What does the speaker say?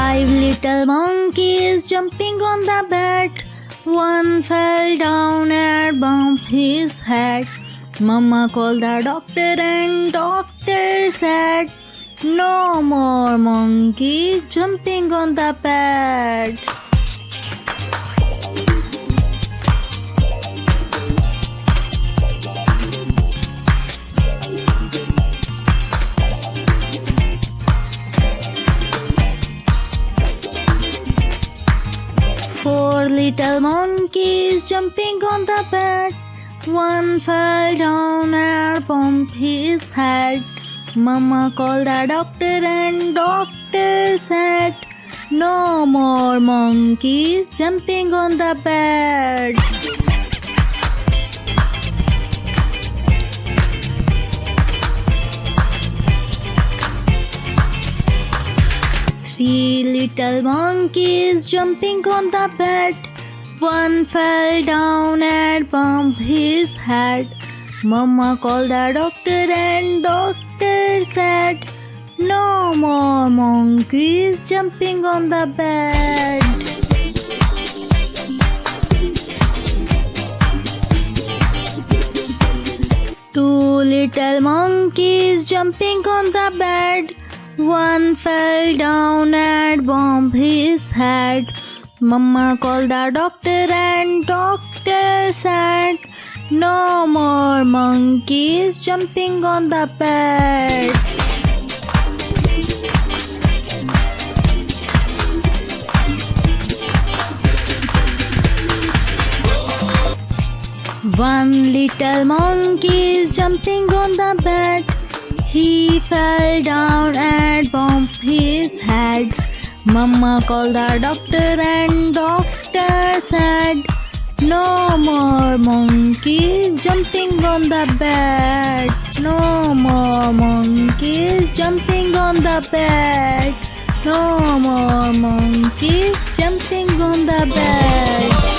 5 little monkeys jumping on the bed. One fell down and bumped his head. Mama called the doctor and doctor said, "No more monkeys jumping on the bed." Four little monkeys jumping on the bed. One fell down and bumped his head. Mama called the doctor and doctor said, "No more monkeys jumping on the bed." Three little monkeys jumping on the bed. One fell down and bumped his head. Mama called the doctor and doctor said, "No more monkeys jumping on the bed." Two little monkeys jumping on the bed. One fell down and bumped his head. Mama called the doctor and doctor said, "No more monkeys jumping on the bed." One little monkey is jumping on the bed. He fell down and bumped his head. Mama called the doctor and doctor said, "No more monkeys jumping on the bed. No more monkeys jumping on the bed. No more monkeys jumping on the bed."